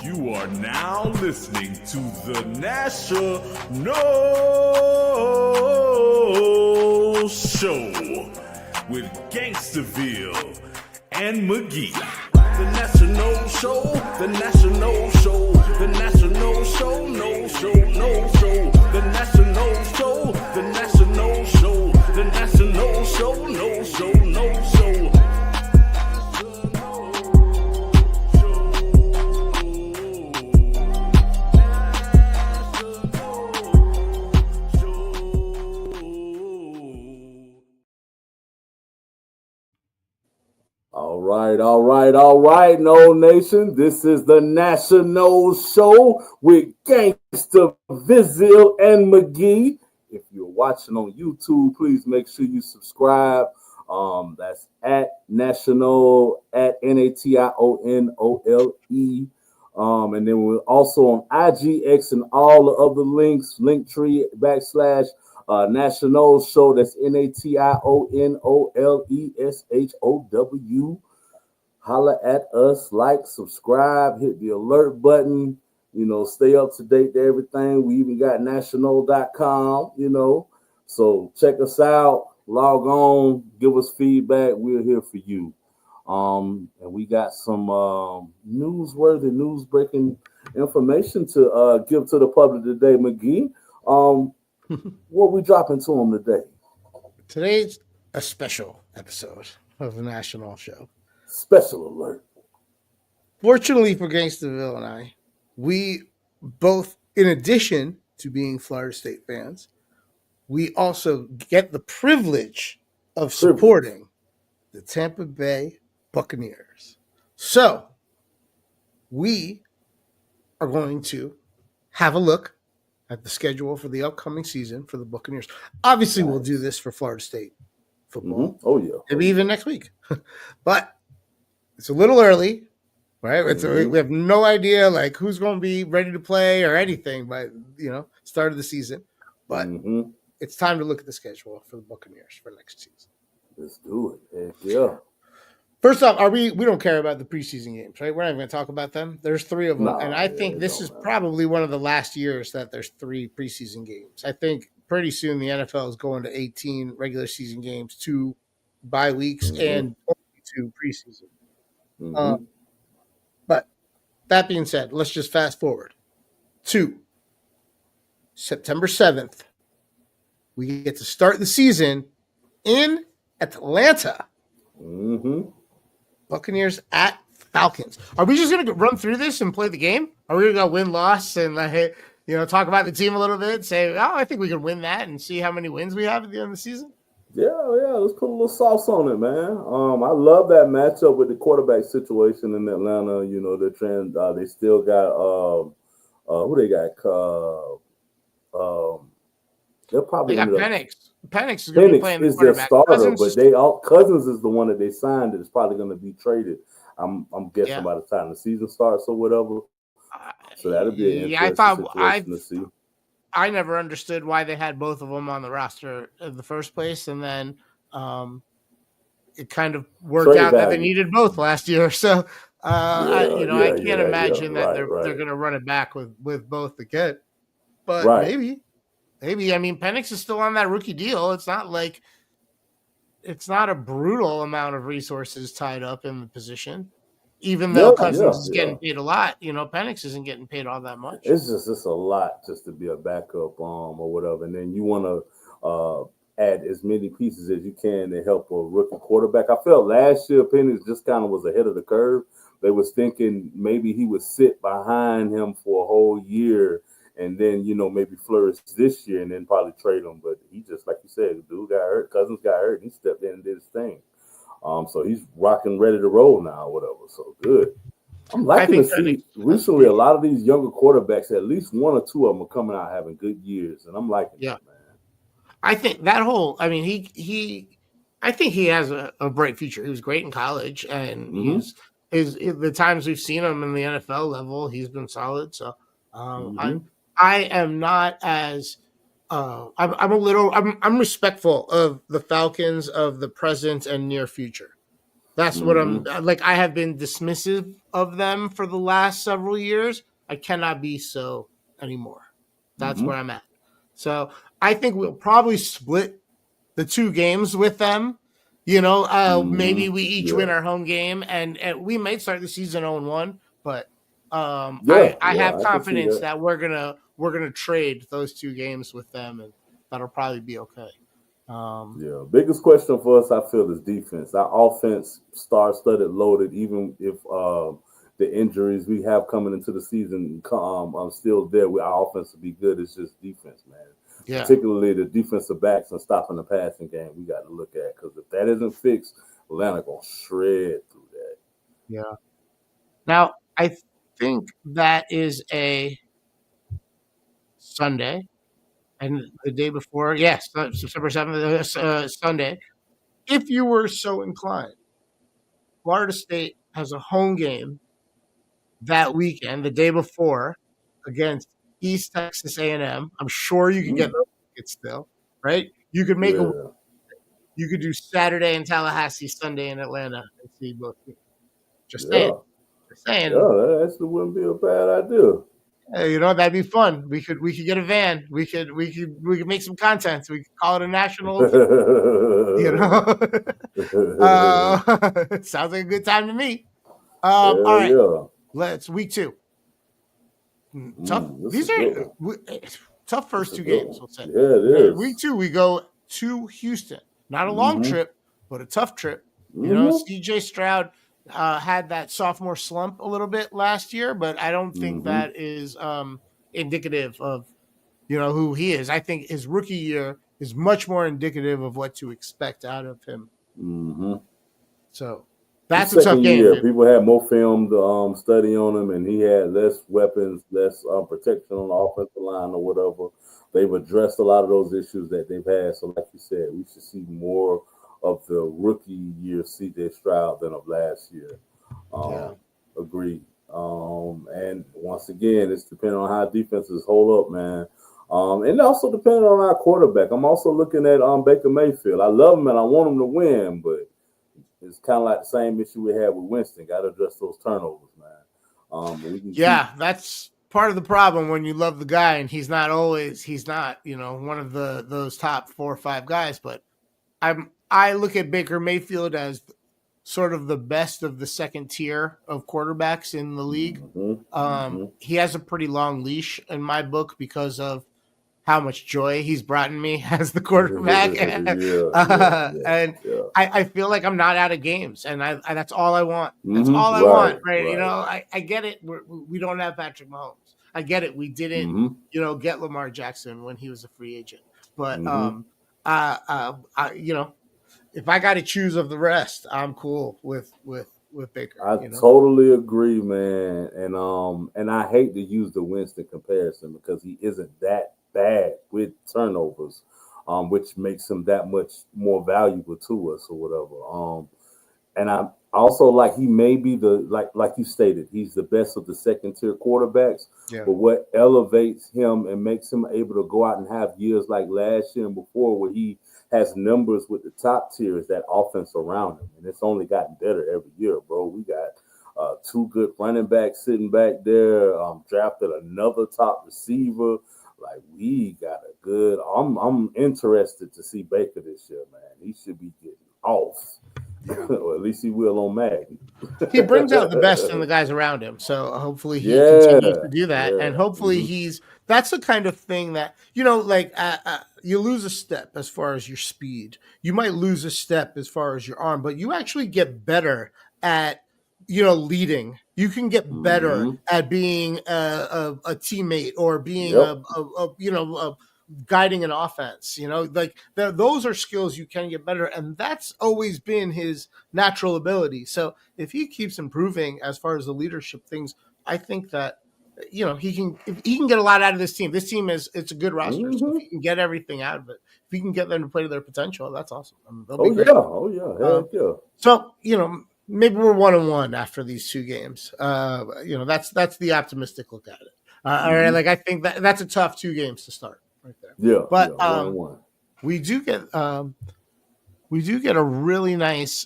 You are now listening to the National Show with Gangsterville and McGee. The National Show, the National Show, the National Show, no show, no show. The National Show, the National Show, the National Show, no show, no show. All right, No Nation. This is the National Show with Gangster Vizil and McGee. If you're watching on YouTube, please make sure you subscribe. That's at National, at NATIONOLE. And then we're also on IGX and all the other links, Linktree / National Show. That's NATIONOLESHOW. Holla at us, like, subscribe, hit the alert button, stay up to date to everything. We even got national.com, so check us out, log on, give us feedback. We're here for you. And we got some news-breaking information to give to the public today, McGee. What we dropping to them today? Today's a special episode of the National Show. Special alert. Fortunately for Gangsterville and I, we both, in addition to being Florida State fans, we also get the privilege of supporting the Tampa Bay Buccaneers. So we are going to have a look at the schedule for the upcoming season for the Buccaneers. Obviously, We'll do this for Florida State football. Mm-hmm. Oh, yeah. Maybe even next week. But it's a little early, right? We have no idea who's going to be ready to play or anything by start of the season. But it's time to look at the schedule for the Buccaneers for next season. Let's do it. Heck yeah. First off, we don't care about the preseason games, right? We're not even going to talk about them. There's 3 of them, and I think this is probably one of the last years that there's 3 preseason games. I think pretty soon the NFL is going to 18 regular season games, 2 bye weeks, and only 2 preseason. But that being said, let's just fast forward to September 7th. We get to start the season in Atlanta. Buccaneers at Falcons. Are we just going to run through this and play the game? Are we going to go win-loss and talk about the team a little bit? Say, I think we can win that and see how many wins we have at the end of the season? Yeah. Let's put a little sauce on it, man. I love that matchup with the quarterback situation in Atlanta. They're trying. They still got who they got? They'll probably got Penix. Penix is going to be playing the quarterback. Their starter, but Cousins is the one that they signed that is probably going to be traded. I'm guessing by the time the season starts or whatever. So that'll be an interesting situation to see. I never understood why they had both of them on the roster in the first place, and then it kind of worked out that they needed both last year. So I can't imagine that they're going to run it back with both again. But maybe. I mean, Penix is still on that rookie deal. It's not a brutal amount of resources tied up in the position. Even though Cousins is getting paid a lot, Penix isn't getting paid all that much. It's a lot just to be a backup or whatever. And then you want to add as many pieces as you can to help a rookie quarterback. I felt last year Penix just kind of was ahead of the curve. They was thinking maybe he would sit behind him for a whole year and then, maybe flourish this year and then probably trade him. But he just, like you said, the dude got hurt. Cousins got hurt. He stepped in and did his thing. So he's rocking, ready to roll now or whatever. So good. I'm liking to see recently a lot of these younger quarterbacks, at least 1 or 2 of them are coming out having good years. And I'm liking it, man. I think that I think he has a bright future. He was great in college, and the times we've seen him in the NFL level, he's been solid. So I am not as I'm respectful of the Falcons of the present and near future. That's what I'm like. I have been dismissive of them for the last several years. I cannot be so anymore. That's where I'm at. So I think we'll probably split the 2 games with them. Maybe we each win our home game, and we might start the season 0-1. But I have I can see confidence that. that we're gonna trade those 2 games with them, and that'll probably be okay. Biggest question for us, I feel, is defense. Our offense star-studded, loaded. Even if the injuries we have coming into the season still there, our offense will be good. It's just defense, man. Yeah. Particularly the defensive backs and stopping the passing game. We got to look at, because if that isn't fixed, Atlanta gonna shred through that. Yeah. Now I think that is a Sunday. And the day before, yes, September 7th, Sunday. If you were so inclined, Florida State has a home game that weekend, the day before, against East Texas A&M. I'm sure you can get those tickets still, right? You could make you could do Saturday in Tallahassee, Sunday in Atlanta, and see both teams. Just saying. Yeah, that actually wouldn't be a bad idea. That'd be fun. We could get a van. We could make some content. We could call it a national. Sounds like a good time to me. All right, let's week 2. Tough. These are tough first 2 games. We'll say. Yeah, it is. Week 2, we go to Houston. Not a long trip, but a tough trip. CJ Stroud had that sophomore slump a little bit last year, but I don't think that is indicative of who he is. I think his rookie year is much more indicative of what to expect out of him. So that's a tough game. Year, people had more film to study on him, and he had less weapons, less protection on the offensive line or whatever. They've addressed a lot of those issues that they've had. So, like you said, we should see more of the rookie year CJ Stroud than of last year. Agreed. And once again, it's depending on how defenses hold up, man. And also depending on our quarterback. I'm also looking at Baker Mayfield. I love him and I want him to win, but it's kind of like the same issue we had with Winston. Got to address those turnovers, man. That's part of the problem when you love the guy and he's not one of those top 4 or 5 guys. But I look at Baker Mayfield as sort of the best of the second tier of quarterbacks in the league. He has a pretty long leash in my book because of how much joy he's brought in me as the quarterback. I feel like I'm not out of games, and I that's all I want. That's all I want, right? I get it. We don't have Patrick Mahomes. I get it. We didn't, get Lamar Jackson when he was a free agent. But if I got to choose of the rest, I'm cool with Baker. I totally agree, man. And I hate to use the Winston comparison because he isn't that bad with turnovers, which makes him that much more valuable to us or whatever. And I also he may be like you stated, he's the best of the second tier quarterbacks. But what elevates him and makes him able to go out and have years like last year and before where he has numbers with the top tier is that offense around him. And it's only gotten better every year, bro. We got 2 good running backs sitting back there, drafted another top receiver. Like, we got a good. I'm interested to see Baker this year, man. He should be getting off. Or at least he will on Madden. He brings out the best in the guys around him. So hopefully he continues to do that. And hopefully that's the kind of thing that, you lose a step as far as your speed. You might lose a step as far as your arm, but you actually get better at, leading. You can get better at being a teammate or being a guiding an offense, those are skills you can get better. And that's always been his natural ability. So if he keeps improving as far as the leadership things, I think that, he can get a lot out of this team. This team it's a good roster. So if he can get everything out of it, if he can get them to play to their potential, that's awesome. Hell yeah. So, maybe we're 1-1 after these 2 games. That's the optimistic look at it. All right. Like, I think that's a tough 2 games to start. Right there. Yeah, but we do get a really nice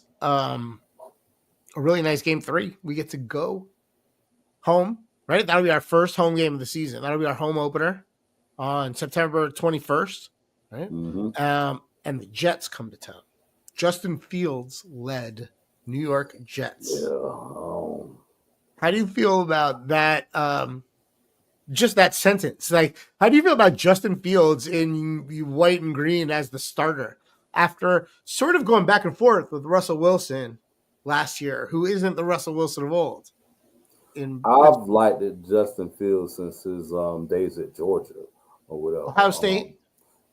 a really nice game 3. We get to go home, right? That'll be our first home game of the season. That'll be our home opener on September 21st, right? Mm-hmm. And the Jets come to town. Justin Fields led New York Jets. Yeah. How do you feel about that? Just that sentence. Like, how do you feel about Justin Fields in white and green as the starter after sort of going back and forth with Russell Wilson last year, who isn't the Russell Wilson of old? I've liked it, Justin Fields, since his days at Georgia or whatever. Ohio State.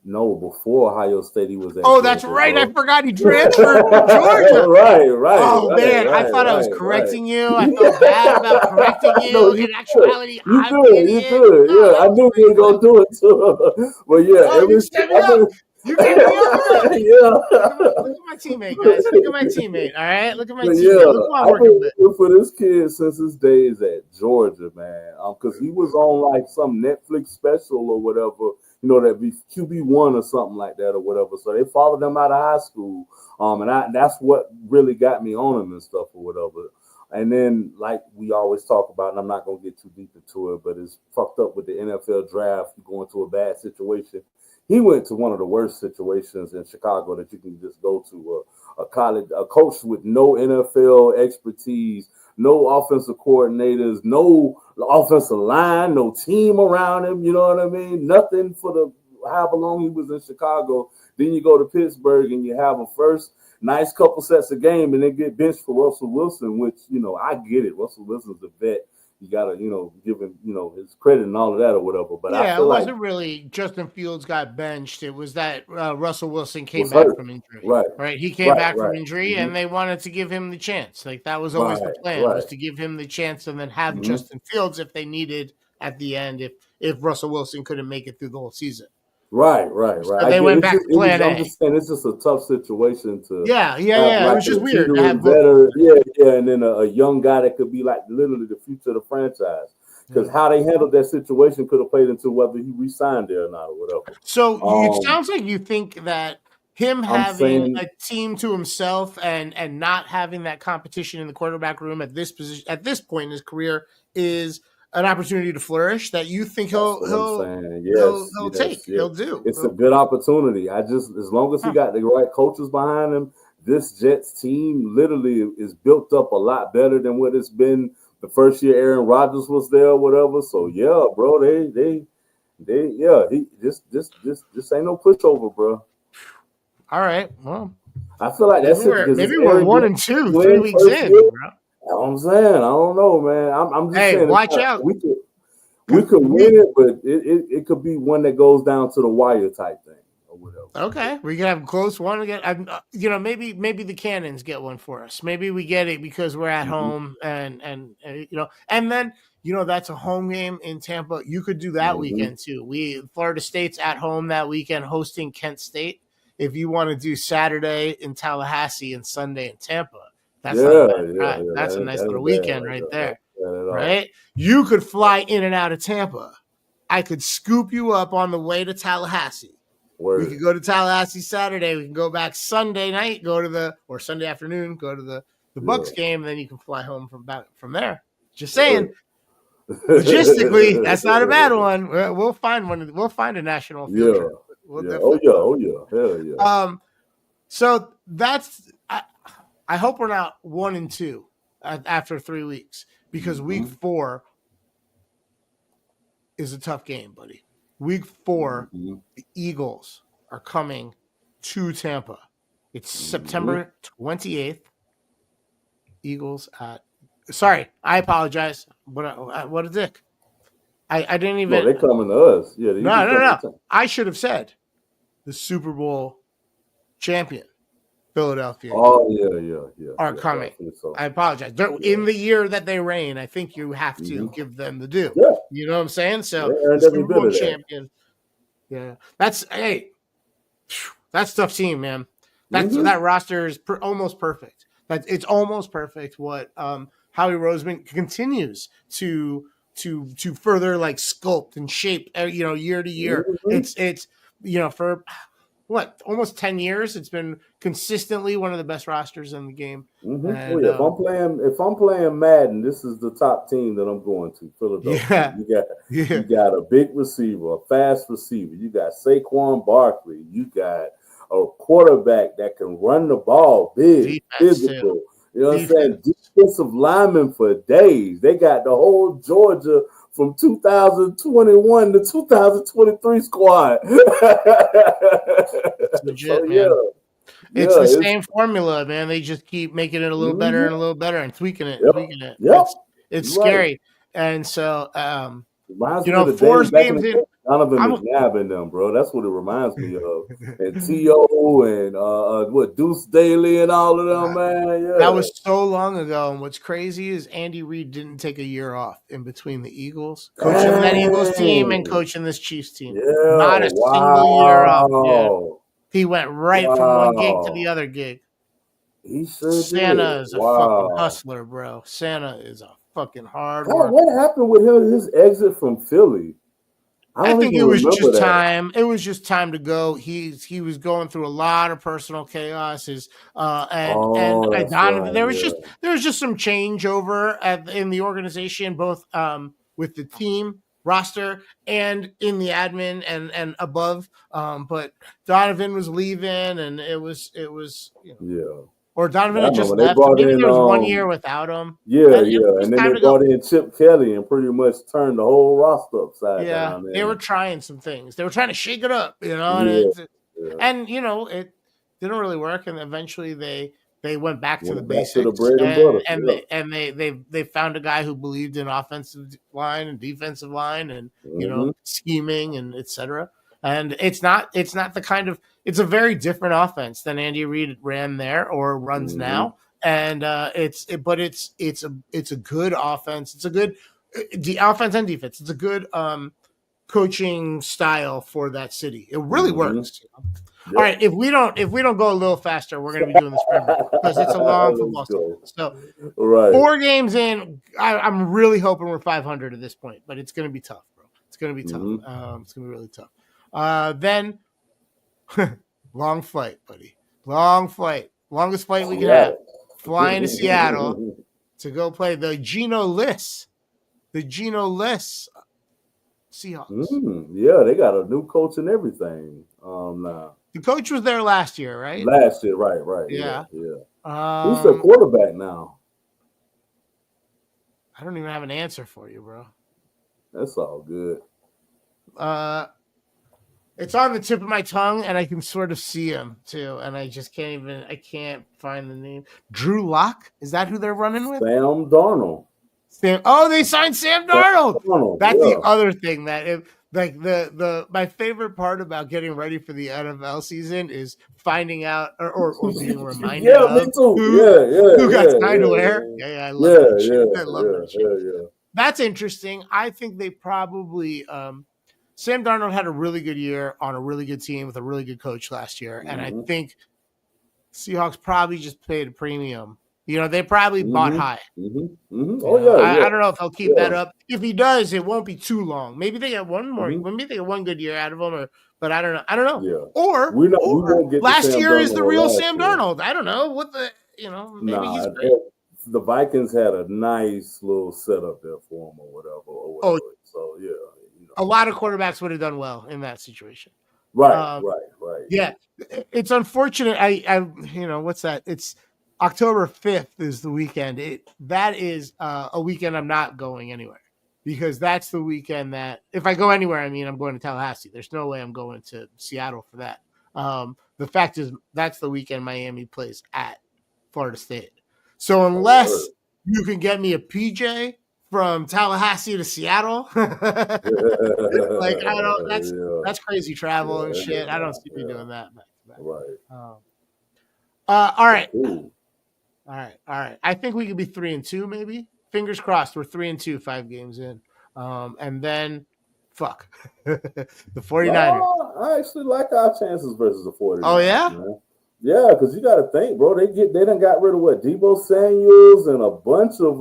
No, before Ohio State, he was at. Oh, that's right. I forgot he transferred to Georgia. Right. Oh, man. I thought I was correcting you. I felt bad about correcting you. No, in actuality, you I'm good. an You idiot. good. No, Yeah, I knew you were going to do it too. But yeah, Oh, you set me up. You gave me up. Yeah. Look at my teammate, guys. Look at my teammate. All right. Look at my But teammate. yeah, Look what I'm I've working been with. looking for this kid since his days at Georgia, man. Because he was on like some Netflix special or whatever, you know, that be QB1 or something like that or whatever. So they followed him out of high school, and that's what really got me on him and stuff or whatever. And then, like we always talk about, and I'm not gonna get too deep into it, but it's fucked up with the NFL draft. You go into a bad situation. He went to one of the worst situations in Chicago that you can just go to. A coach with no NFL expertise, no offensive coordinators, no offensive line, no team around him. You know what I mean? Nothing for the however long he was in Chicago. Then you go to Pittsburgh and you have a first nice couple sets of game and then get benched for Russell Wilson, which, you know, I get it. Russell Wilson's a vet. You got to, you know, give him, you know, his credit and all of that or whatever. But yeah, I feel it like wasn't really Justin Fields got benched. It was that Russell Wilson came back from injury. Right. He came back from right. injury, Mm-hmm. and they wanted to give him the chance. Like, that was always the plan, was to give him the chance and then have Justin Fields if they needed at the end, if Russell Wilson couldn't make it through the whole season. Right. So they went back to plan A. I'm just saying it's just a tough situation to. Yeah. Like it was just weird to have better, and then a young guy that could be like literally the future of the franchise. Because how they handled that situation could have played into whether he re-signed there or not or whatever. So it sounds like you think that him having a team to himself and not having that competition in the quarterback room at this position at this point in his career is an opportunity to flourish that you think he'll take. He'll do. It's a good opportunity. As long as he got the right coaches behind him, this Jets team literally is built up a lot better than what it's been the first year Aaron Rodgers was there or whatever. So yeah, bro, he just ain't no pushover, bro. All right. Well, I feel like that's it. Maybe we're 1-2, 3 weeks in, bro. I'm saying, I don't know, man. I'm just saying. Watch out. We could win it, but it could be one that goes down to the wire type thing or whatever. Okay, we can have a close one again. Maybe the Cannons get one for us. Maybe we get it because we're at home and then that's a home game in Tampa. You could do that weekend too. Florida State's at home that weekend hosting Kent State. If you want to do Saturday in Tallahassee and Sunday in Tampa, that's a nice little weekend right there. Right? You could fly in and out of Tampa. I could scoop you up on the way to Tallahassee. Word. We could go to Tallahassee Saturday. We can go back Sunday night, or Sunday afternoon, go to the Bucks game, and then you can fly home from there. Just saying. Logistically, that's not a bad one. We'll find one. We'll find a national field trip. Oh yeah. Hell yeah. So that's. I hope we're not 1-2 after 3 weeks because week 4 is a tough game, buddy. Week 4, the Eagles are coming to Tampa. It's September 28th. Eagles at. Sorry, I apologize. What a dick. I didn't even. No, they're coming to us. Yeah. No. I should have said the Super Bowl champion, Philadelphia. Oh yeah. Are coming. So. I apologize. In the year that they reign, I think you have to give them the due. Yeah. You know what I'm saying? So the Super Bowl champion. Yeah, that's tough team, man. That roster is almost perfect. It's almost perfect. What Howie Roseman continues to further like sculpt and shape, year to year. It's almost 10 years. It's been consistently one of the best rosters in the game. Mm-hmm. And, If I'm playing Madden, this is the top team that I'm going to. Philadelphia. You got a big receiver, a fast receiver. You got Saquon Barkley. You got a quarterback that can run the ball, big, physical. Too. You know what I'm saying? Defensive linemen for days. They got the whole Georgia from 2021 to 2023 squad. It's legit, so, man. It's the same formula, man. They just keep making it a little better and a little better and tweaking it, tweaking it. Yep. It's scary. And so, you know, 4 games in. Donovan McNabb in them, bro. That's what it reminds me of. And T.O. and Deuce Daly and all of them, man. Yeah. That was so long ago. And what's crazy is Andy Reid didn't take a year off in between the Eagles, coaching that Eagles team and coaching this Chiefs team. Yeah, not a single year off. Dude. He went right from one gig to the other gig. He sure Santa did. is a fucking hustler, bro. Santa is a fucking hard worker. What happened with him? His exit from Philly. I think it was just time. It was just time to go. He was going through a lot of personal chaos. Donovan, there was just some changeover in the organization, both with the team roster and in the admin and above. But Donovan was leaving, and it was Or Donovan had just left. Maybe there was 1 year without him. Yeah. And then they brought in Chip Kelly and pretty much turned the whole roster upside down. Yeah, they were trying some things. They were trying to shake it up, you know. And you know, it didn't really work. And eventually, they went back to the basics. To the bread and butter. They found a guy who believed in offensive line and defensive line, and you know, scheming and etc. And it's not the kind of, it's a very different offense than Andy Reid ran there or runs now. And it's a good offense. It's a good offense and defense. It's a good coaching style for that city. It really works. You know? Yep. All right, if we don't go a little faster, we're going to be doing this forever because it's a long football season. So, 4 games in, I'm really hoping we're 500 at this point, but it's going to be tough, bro. It's going to be tough. It's going to be really tough. Then, long flight, buddy. Long flight. Longest flight we can have. Flying to Seattle to go play the Geno Liss. The Geno Liss Seahawks. Yeah, they got a new coach and everything now. The coach was there last year, right? Last year, right. Yeah. Who's the quarterback now? I don't even have an answer for you, bro. That's all good. It's on the tip of my tongue, and I can sort of see him too. And I just can't find the name. Drew Lock? Is that who they're running with? Sam Darnold. They signed Sam Darnold. That's the other thing that my favorite part about getting ready for the NFL season is finding out or being reminded of me too. Who got signed to where. I love that shit. I love that shit. That's interesting. I think they probably Sam Darnold had a really good year on a really good team with a really good coach last year. And I think Seahawks probably just paid a premium. You know, they probably bought high. I don't know if he'll keep that up. If he does, it won't be too long. Maybe they get one more. Maybe they get one good year out of him. But I don't know. I don't know. Yeah. Or last year is the real Sam Darnold. I don't know what maybe he's great. The Vikings had a nice little setup there for him or whatever. So yeah. A lot of quarterbacks would have done well in that situation. Right. Yeah, it's unfortunate. What's that? It's October 5th is the weekend. That is a weekend I'm not going anywhere because that's the weekend that if I go anywhere, I mean I'm going to Tallahassee. There's no way I'm going to Seattle for that. The fact is that's the weekend Miami plays at Florida State. So unless you can get me a PJ from Tallahassee to Seattle, that's crazy travel and shit. I don't see me doing that. Right. All right. Ooh. All right. I think we could be 3-2, maybe. Fingers crossed. We're 3-2, 5 games in. And then, fuck the 49ers. I actually like our chances versus the 49ers. Oh yeah. Man. Yeah, because you got to think, bro. They done got rid of Deebo Samuels and a bunch of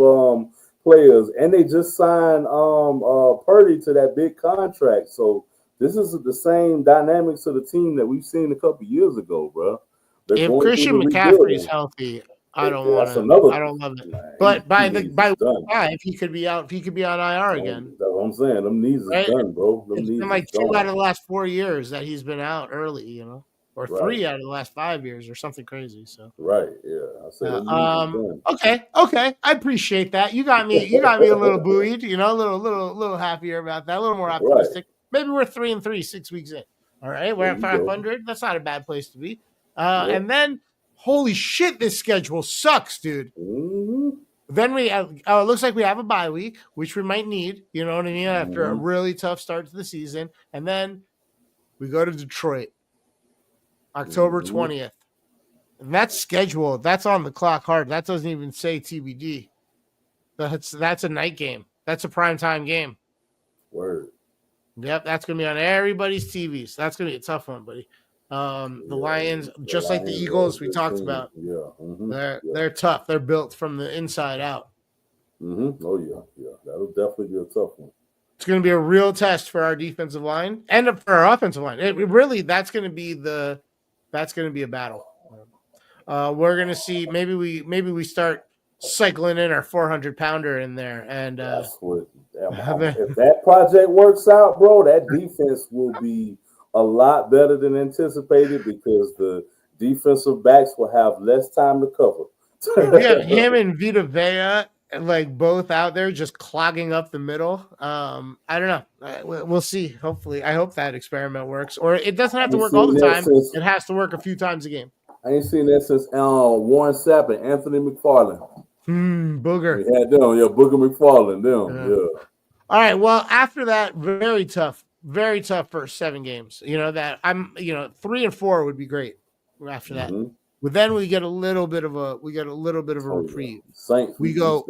players, and they just signed Purdy to that big contract. So This is the same dynamics of the team that we've seen a couple years ago, bro. They're If going through Christian the McCaffrey's rebuilding. healthy, I don't want That's to. another. I don't love it. Man, But by he week is done. 5, he could be out. If he could be on IR again, That's what I'm saying. Them knees is right? done, bro. Them It's knees been like is 2 out gone. of the last 4 years that he's been out early, or Right. 3 out of the last 5 years, or something crazy. So, Right. Yeah. I said them knees is done. okay, I appreciate that. You got me a little buoyed, a little happier about that, a little more optimistic. Maybe we're 3-3, 6 weeks in. All right, we're There at you go. 500. That's not a bad place to be. Yep. And then, holy shit, this schedule sucks, dude. Mhm. Then it looks like we have a bye week, which we might need, you know what I mean, after a really tough start to the season. And then we go to Detroit, October 20th. And that's scheduled. That's on the clock hard. That doesn't even say TBD. That's a night game. That's a primetime game. Word. Yep, that's going to be on everybody's TVs. That's going to be a tough one, buddy. The Lions, just like the Eagles we talked about, they're tough. They're built from the inside out. Oh, yeah. That'll definitely be a tough one. It's going to be a real test for our defensive line and for our offensive line. That's going to be a battle. We're going to see maybe we start cycling in our 400-pounder in there, and that's what. If that project works out, bro, that defense will be a lot better than anticipated because the defensive backs will have less time to cover. Yeah, him and Vita Vea, like both out there just clogging up the middle. I don't know. We'll see. Hopefully, I hope that experiment works, or it doesn't have to work all the time. It has to work a few times a game. I ain't seen that since Warren Sapp and Anthony McFarland. Booger. We had them, Booger McFarland, yeah. All right. Well, after that, very tough first 7 games. That I'm, 3 and 4 would be great after that. But then we get a little bit of a reprieve. Saints. We go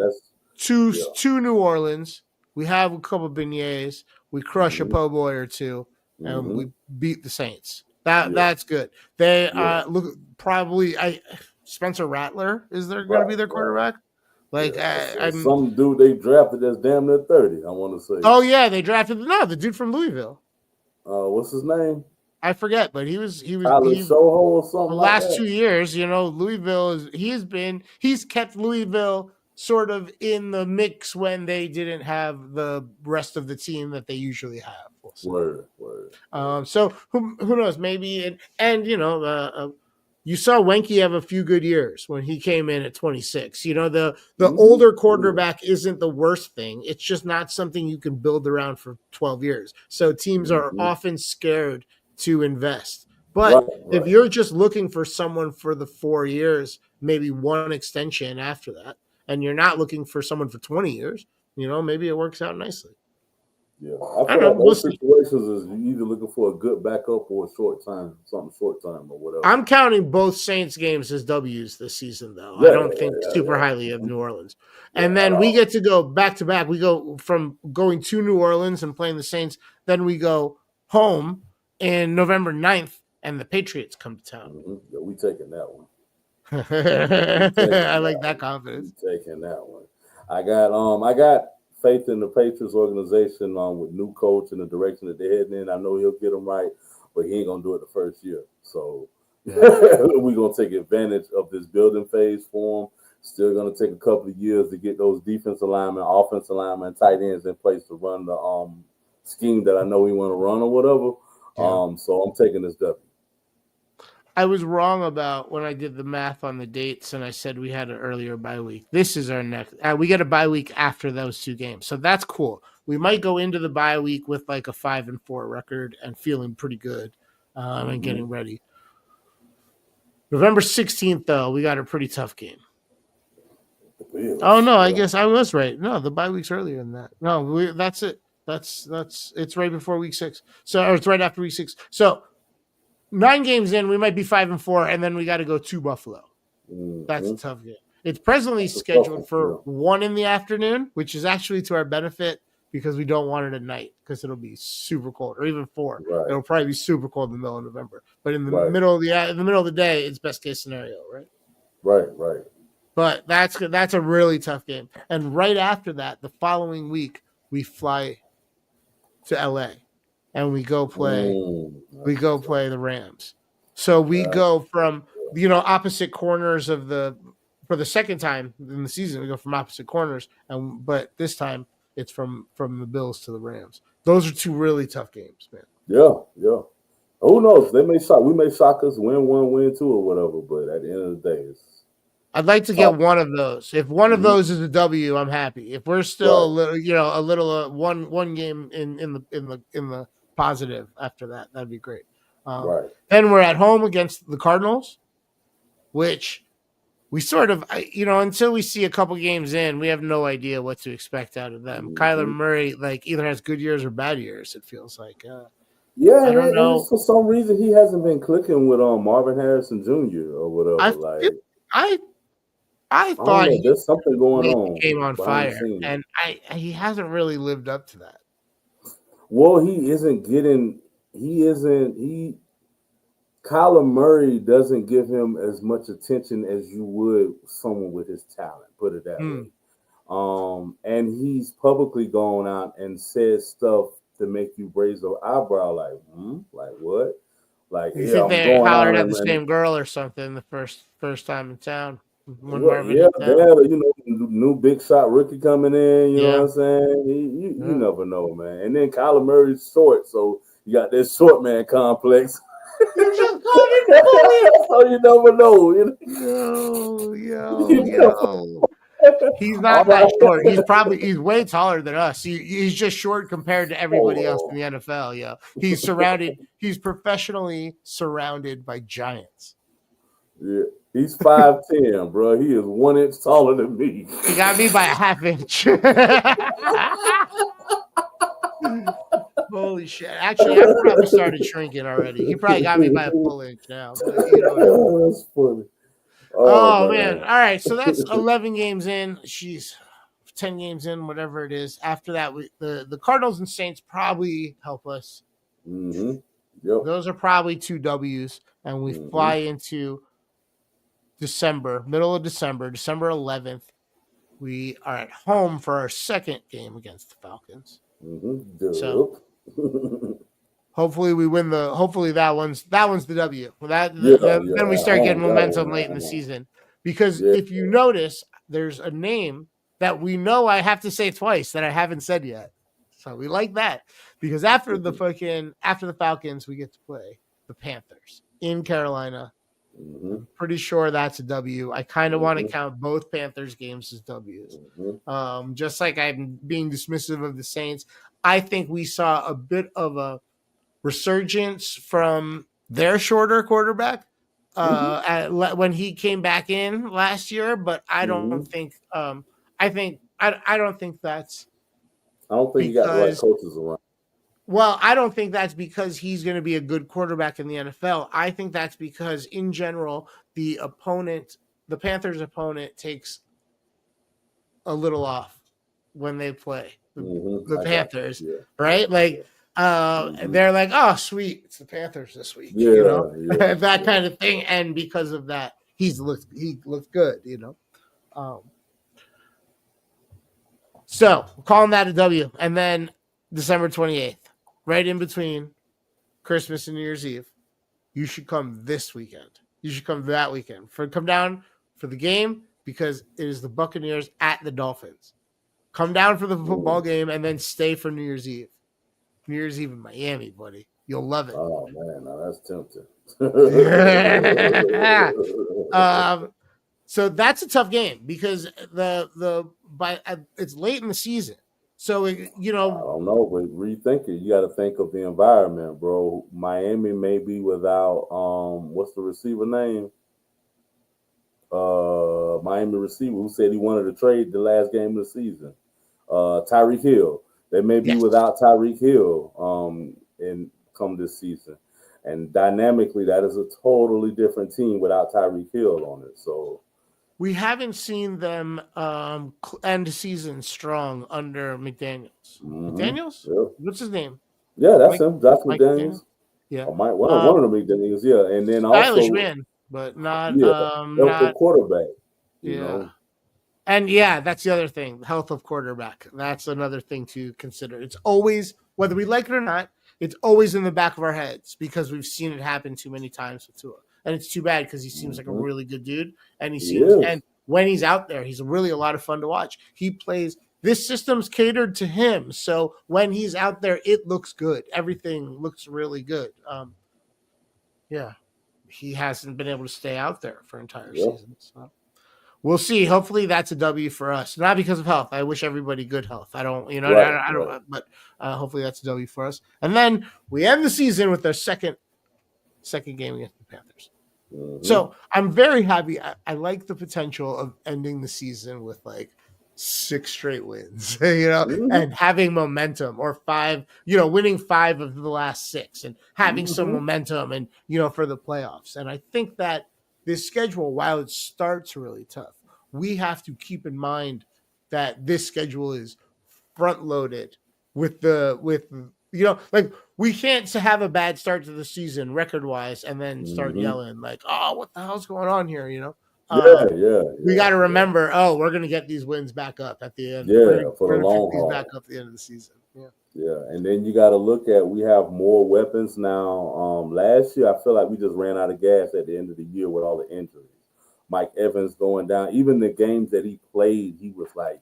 to New Orleans. We have a couple of beignets. We crush a po' boy or two, and we beat the Saints. That's good. They look probably. Spencer Rattler is there going to be their quarterback? Some dude they drafted that's damn near 30. I want to say. Oh yeah, they drafted the dude from Louisville. What's his name? I forget, but he was Soho or something. The last 2 years, Louisville he's kept Louisville sort of in the mix when they didn't have the rest of the team that they usually have. Word. So who knows? Maybe you saw Wenke have a few good years when he came in at 26. The older quarterback isn't the worst thing. It's just not something you can build around for 12 years. So teams are often scared to invest. But if you're just looking for someone for the 4 years, maybe one extension after that, and you're not looking for someone for 20 years, maybe it works out nicely. Yeah, I feel like those situations is you either looking for a good backup or something short time or whatever. I'm counting both Saints games as W's this season, though. I don't think super highly of New Orleans. And then we get to go back to back. We go from going to New Orleans and playing the Saints. Then we go home in November 9th, and the Patriots come to town. Yeah, we taking that one. I like that confidence. We taking that one. I got faith in the Patriots organization with new coach and the direction that they're heading in. I know he'll get them right, but he ain't going to do it the first year. So we're going to take advantage of this building phase for him. Still going to take a couple of years to get those defensive linemen, offensive linemen, tight ends in place to run the scheme that I know we want to run or whatever. Yeah. So I'm taking this W. I was wrong about when I did the math on the dates and I said we had an earlier bye week. This is our next. We get a bye week after those 2 games. So that's cool. We might go into the bye week with like a 5-4 record and feeling pretty good and getting ready. November 16th, though, we got a pretty tough game. Oh, no, I guess I was right. No, the bye week's earlier than that. No, that's it. It's right before week 6. So it's right after week 6. So 9 games in, we might be 5-4, and then we got to go to Buffalo. That's a tough game. It's presently scheduled for 1 in the afternoon, which is actually to our benefit because we don't want it at night because it'll be super cold, or even 4. Right. It'll probably be super cold in the middle of November. But in the middle of the day, it's best case scenario, right? Right. But that's a really tough game. And right after that, the following week, we fly to LA. and we go play Mm. the Rams. So we Uh, go from opposite corners of for the second time in the season. We go from opposite corners, but this time it's from the Bills to the Rams. Those are two really tough games, man. yeah. Who knows? We may shock us, win one, win two, or whatever. But at the end of the day, it's I'd like to get one of those. If one of those is a W, I'm happy. If we're still a little one game in the positive after that, that'd be great. right. Then we're at home against the Cardinals, which we sort of, until we see a couple games in, we have no idea what to expect out of them. Kyler Murray, either has good years or bad years. It feels like. Yeah, I don't know. For some reason, he hasn't been clicking with Marvin Harrison Jr. or whatever. I thought there's something going made on. the game on fire, and he hasn't really lived up to that. Well, Kyler Murray doesn't give him as much attention as you would someone with his talent, put it that way. And he's publicly gone out and said stuff to make you raise your eyebrow, like what? Like, you think they hollered at the same girl or something the first time in town? They had new big shot rookie coming in. You know what I'm saying? You never know, man. And then Kyler Murray's short, so you got this short man complex. So you never know. Yo. He's not that short. He's way taller than us. He's just short compared to everybody else in the NFL. Yeah, he's professionally surrounded by giants. Yeah, he's 5'10", bro. He is 1 inch taller than me. He got me by a half inch. Holy shit! Actually, I've probably started shrinking already. He probably got me by a full inch now. But, that's funny. Oh man! All right, so that's 11 games in. She's 10 games in, whatever it is. After that, the Cardinals and Saints probably help us. Mm-hmm. Yep. Those are probably 2 W's, and we fly into December, middle of December 11th. We are at home for our second game against the Falcons. Mm-hmm. So hopefully we win hopefully that one's the W. Then we start getting momentum late in the season. Because if you notice, there's a name that we know I have to say twice that I haven't said yet. So we like that. Because after the Falcons, we get to play the Panthers in Carolina. I'm pretty sure that's a W. I kind of want to count both Panthers games as W's. Just like I'm being dismissive of the Saints, I think we saw a bit of a resurgence from their shorter quarterback when he came back in last year, but I don't think I don't think that's I don't think you got the right coaches around. Well, I don't think that's because he's going to be a good quarterback in the NFL. I think that's because in general, the Panthers' opponent takes a little off when they play the Panthers, right? Like they're like, oh, sweet, it's the Panthers this week, that kind of thing. And because of that, he looked good, So calling that a W, and then December 28th, right in between Christmas and New Year's Eve, you should come this weekend. You should come that weekend. Come down for the game because it is the Buccaneers at the Dolphins. Come down for the football game and then stay for New Year's Eve. New Year's Eve in Miami, buddy. You'll love it. Oh man, now that's tempting. So that's a tough game because it's late in the season. So I don't know, but rethink it. You got to think of the environment, bro. Miami may be without what's the receiver name? Miami receiver who said he wanted to trade the last game of the season. Tyreek Hill. They may be without Tyreek Hill in come this season. And dynamically, that is a totally different team without Tyreek Hill on it. So we haven't seen them end the season strong under McDaniels. McDaniels? Yeah. What's his name? Yeah, that's him. Josh McDaniels. Yeah. One of the McDaniels, yeah. And then stylish man, but not not quarterback. You know? And that's the other thing, health of quarterback. That's another thing to consider. It's always, whether we like it or not, it's always in the back of our heads because we've seen it happen too many times with Tua. And it's too bad because he seems like a really good dude. And and when he's out there, he's really a lot of fun to watch. He plays, this system's catered to him. So when he's out there, it looks good. Everything looks really good. Yeah. He hasn't been able to stay out there for entire season. So we'll see. Hopefully that's a W for us. Not because of health. I wish everybody good health. I don't, I don't, but hopefully that's a W for us. And then we end the season with our second game against the Panthers. Mm-hmm. So I'm very happy. I like the potential of ending the season with like 6 straight wins, and having momentum, or 5, winning 5 of the last 6 and having some momentum and, for the playoffs. And I think that this schedule, while it starts really tough, we have to keep in mind that this schedule is front loaded with we can't have a bad start to the season record wise and then start yelling like, oh, what the hell's going on here? We got to remember, we're going to get these wins back up at the end. For the long haul. Back up at the end of the season. Yeah, and then you got to look at, we have more weapons now. Last year, I feel like we just ran out of gas at the end of the year with all the injuries. Mike Evans going down. Even the games that he played, he was like,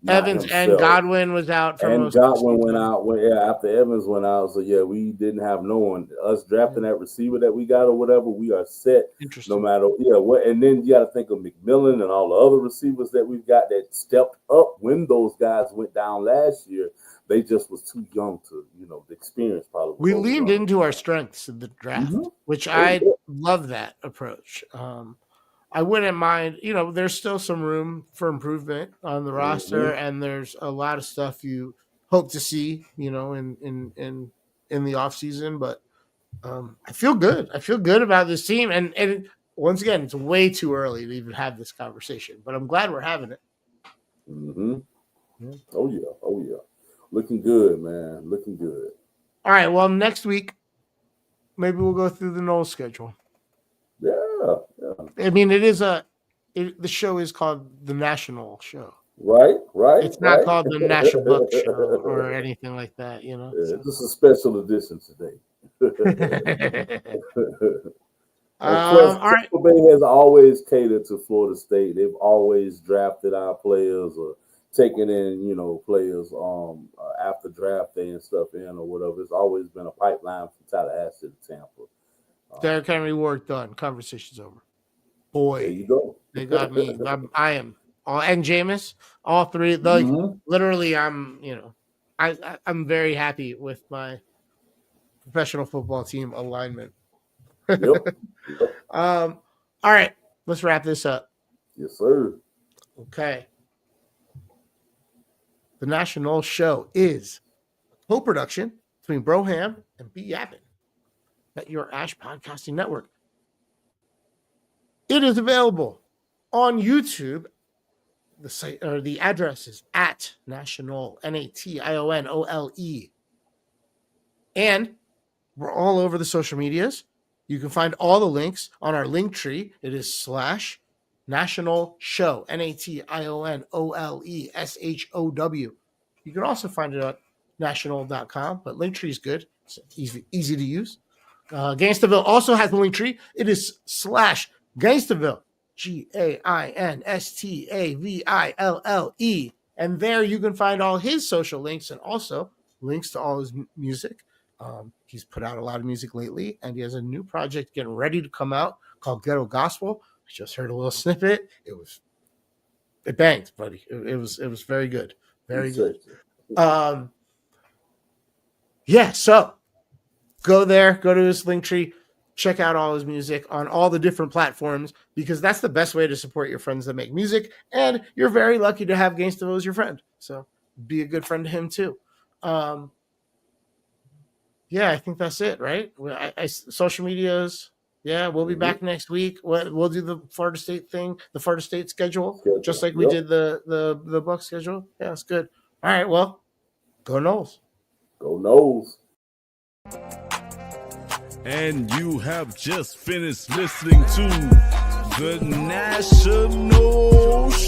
Evans and Godwin was out. And Godwin went out after Evans went out. So, we didn't have no one. Us drafting that receiver that we got or whatever, we are set no matter what. And then you got to think of McMillan and all the other receivers that we've got that stepped up when those guys went down last year. They just was too young to, the experience probably. We leaned into our strengths in the draft, which I love that approach. I wouldn't mind, there's still some room for improvement on the roster, and there's a lot of stuff you hope to see, in the offseason. But I feel good. I feel good about this team. And once again, it's way too early to even have this conversation, but I'm glad we're having it. Oh, yeah. Looking good, man. Looking good. All right. Well, next week, maybe we'll go through the Knowles schedule. Yeah. I mean, the show is called The National Show. Right. It's not called The National Book Show or anything like that, This is a special edition today. All right. Tampa Bay has always catered to Florida State. They've always drafted our players or taken in, players after draft day and stuff in or whatever. It's always been a pipeline from Tallahassee to Tampa. Derrick Henry work done. Conversation's over. Boy, there you go. They got me. I am. And Jameis, all 3. Literally, I'm very happy with my professional football team alignment. Yep. All right, let's wrap this up. Yes, sir. Okay. The National Show is a co-production between Broham and B. Yappin at your Ash Podcasting Network. It is available on YouTube. The site or the address is at National NATIONOLE. And we're all over the social medias. You can find all the links on our link tree. It is /National Show, NATIONOLESHOW. You can also find it at national.com, but Linktree is good. It's easy to use. Gangstaville also has the link tree. It is /Gangstaville, GAINSTAVILLE. And there you can find all his social links and also links to all his music. He's put out a lot of music lately, and he has a new project getting ready to come out called Ghetto Gospel. I just heard a little snippet. It banged, buddy. It was very good. Very good. So go there, go to his link tree, check out all his music on all the different platforms, because that's the best way to support your friends that make music. And you're very lucky to have Gangstaville as your friend. So be a good friend to him too. I think that's it, right? Social medias. Yeah, we'll be back next week. We'll do the Florida State thing, the Florida State schedule, just like we did the Bucs schedule. Yeah, it's good. All right, well, go Noles. Go Noles. And you have just finished listening to The National Show.